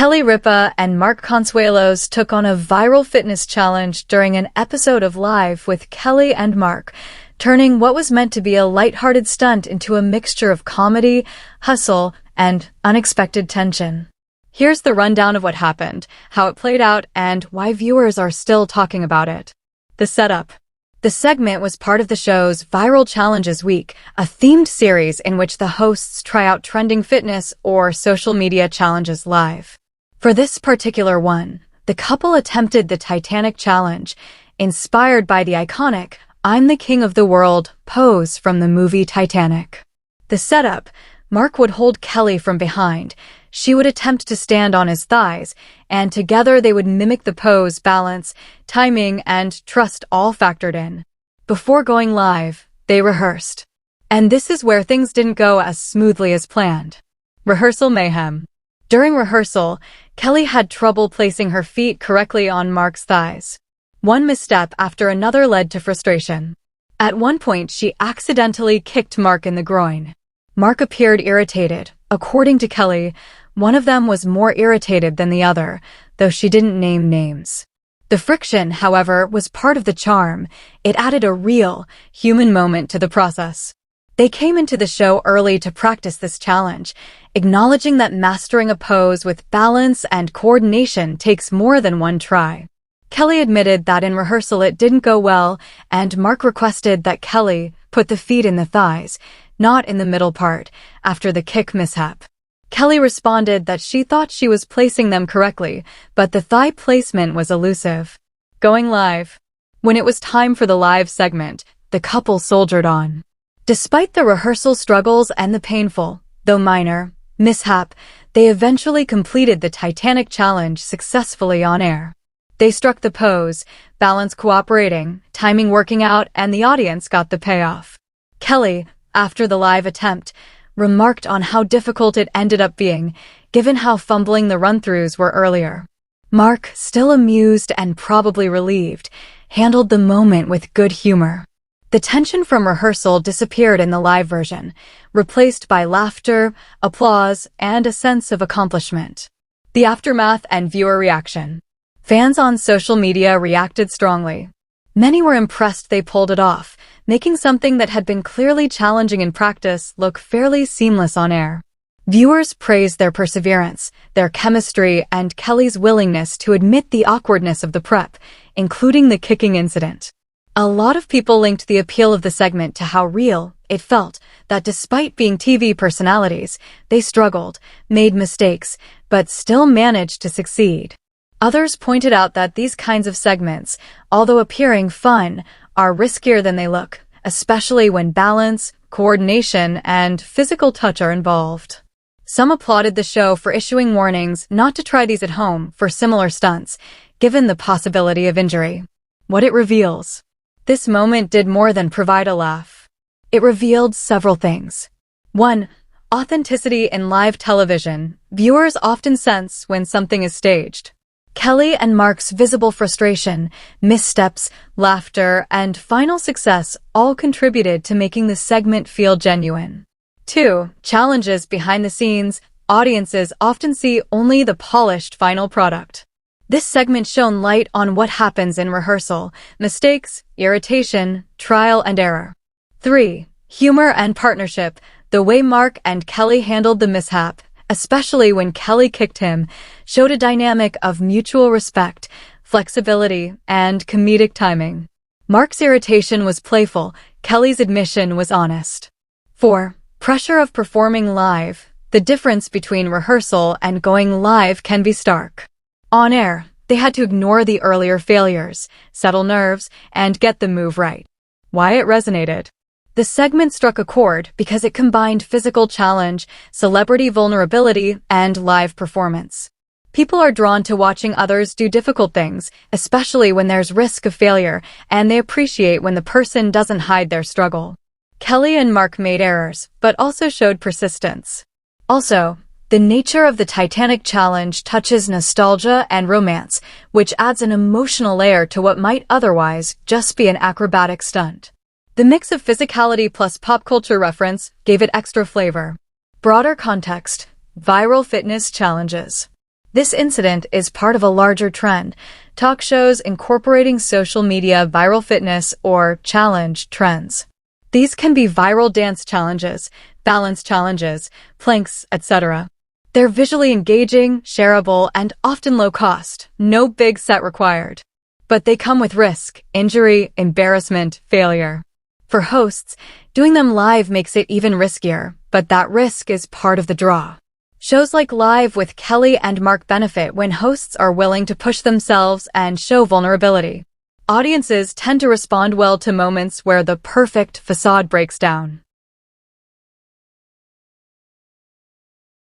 Ripa and Mark Consuelos took on a viral fitness challenge during an episode of Live with Kelly and Mark, turning what was meant to be a lighthearted stunt into a mixture of comedy, hustle, and unexpected tension. Here's the rundown of what happened, how it played out, and why viewers are still talking about it. The setup. The segment was part of the show's Viral Challenges Week, a themed series in which the hosts try out trending fitness or social media challenges live. For this particular one, the couple attempted the Titanic challenge, inspired by the iconic "I'm the King of the World" pose from the movie Titanic. The setup: Mark would hold Kelly from behind, she would attempt to stand on his thighs, and together they would mimic the pose, balance, timing, and trust all factored in. Before going live, they rehearsed. And this is where things didn't go as smoothly as planned. Rehearsal mayhem. During rehearsal, Kelly had trouble placing her feet correctly on Mark's thighs. One misstep after another led to frustration. At one point, she accidentally kicked Mark in the groin. Mark appeared irritated. According to Kelly, one of them was more irritated than the other, though she didn't name names. The friction, however, was part of the charm. It added a real, human moment to the process. They came into the show early to practice this challenge, acknowledging that mastering a pose with balance and coordination takes more than one try. Kelly admitted that in rehearsal it didn't go well, and Mark requested that Kelly put the feet in the thighs, not in the middle part, after the kick mishap. Kelly responded that she thought she was placing them correctly, but the thigh placement was elusive. Going live. When it was time for the live segment, the couple soldiered on. Despite the rehearsal struggles and the painful, though minor, mishap, they eventually completed the Titanic challenge successfully on air. They struck the pose, balance cooperating, timing working out, and the audience got the payoff. Kelly, after the live attempt, remarked on how difficult it ended up being, given how fumbling the run-throughs were earlier. Mark, still amused and probably relieved, handled the moment with good humor. The tension from rehearsal disappeared in the live version, replaced by laughter, applause, and a sense of accomplishment. The aftermath and viewer reaction. Fans on social media reacted strongly. Many were impressed they pulled it off, making something that had been clearly challenging in practice look fairly seamless on air. Viewers praised their perseverance, their chemistry, and Kelly's willingness to admit the awkwardness of the prep, including the kicking incident. A lot of people linked the appeal of the segment to how real it felt, that despite being TV personalities, they struggled, made mistakes, but still managed to succeed. Others pointed out that these kinds of segments, although appearing fun, are riskier than they look, especially when balance, coordination, and physical touch are involved. Some applauded the show for issuing warnings not to try these at home for similar stunts, given the possibility of injury. What it reveals. This moment did more than provide a laugh. It revealed several things. 1. Authenticity in live television. Viewers often sense when something is staged. Kelly and Mark's visible frustration, missteps, laughter, and final success all contributed to making the segment feel genuine. 2. Challenges behind the scenes. Audiences often see only the polished final product. This segment shone light on what happens in rehearsal: mistakes, irritation, trial and error. 3. Humor and partnership. The way Mark and Kelly handled the mishap, especially when Kelly kicked him, showed a dynamic of mutual respect, flexibility, and comedic timing. Mark's irritation was playful, Kelly's admission was honest. 4. Pressure of performing live. The difference between rehearsal and going live can be stark. On air, they had to ignore the earlier failures, settle nerves, and get the move right. Why it resonated. The segment struck a chord because it combined physical challenge, celebrity vulnerability, and live performance. People are drawn to watching others do difficult things, especially when there's risk of failure, and they appreciate when the person doesn't hide their struggle. Kelly and Mark made errors, but also showed persistence. Also, the nature of the Titanic challenge touches nostalgia and romance, which adds an emotional layer to what might otherwise just be an acrobatic stunt. The mix of physicality plus pop culture reference gave it extra flavor. Broader context. Viral fitness challenges. This incident is part of a larger trend, talk shows incorporating social media viral fitness or challenge trends. These can be viral dance challenges, balance challenges, planks, etc. They're visually engaging, shareable, and often low cost, no big set required. But they come with risk, injury, embarrassment, failure. For hosts, doing them live makes it even riskier, but that risk is part of the draw. Shows like Live with Kelly and Mark benefit when hosts are willing to push themselves and show vulnerability. Audiences tend to respond well to moments where the perfect facade breaks down.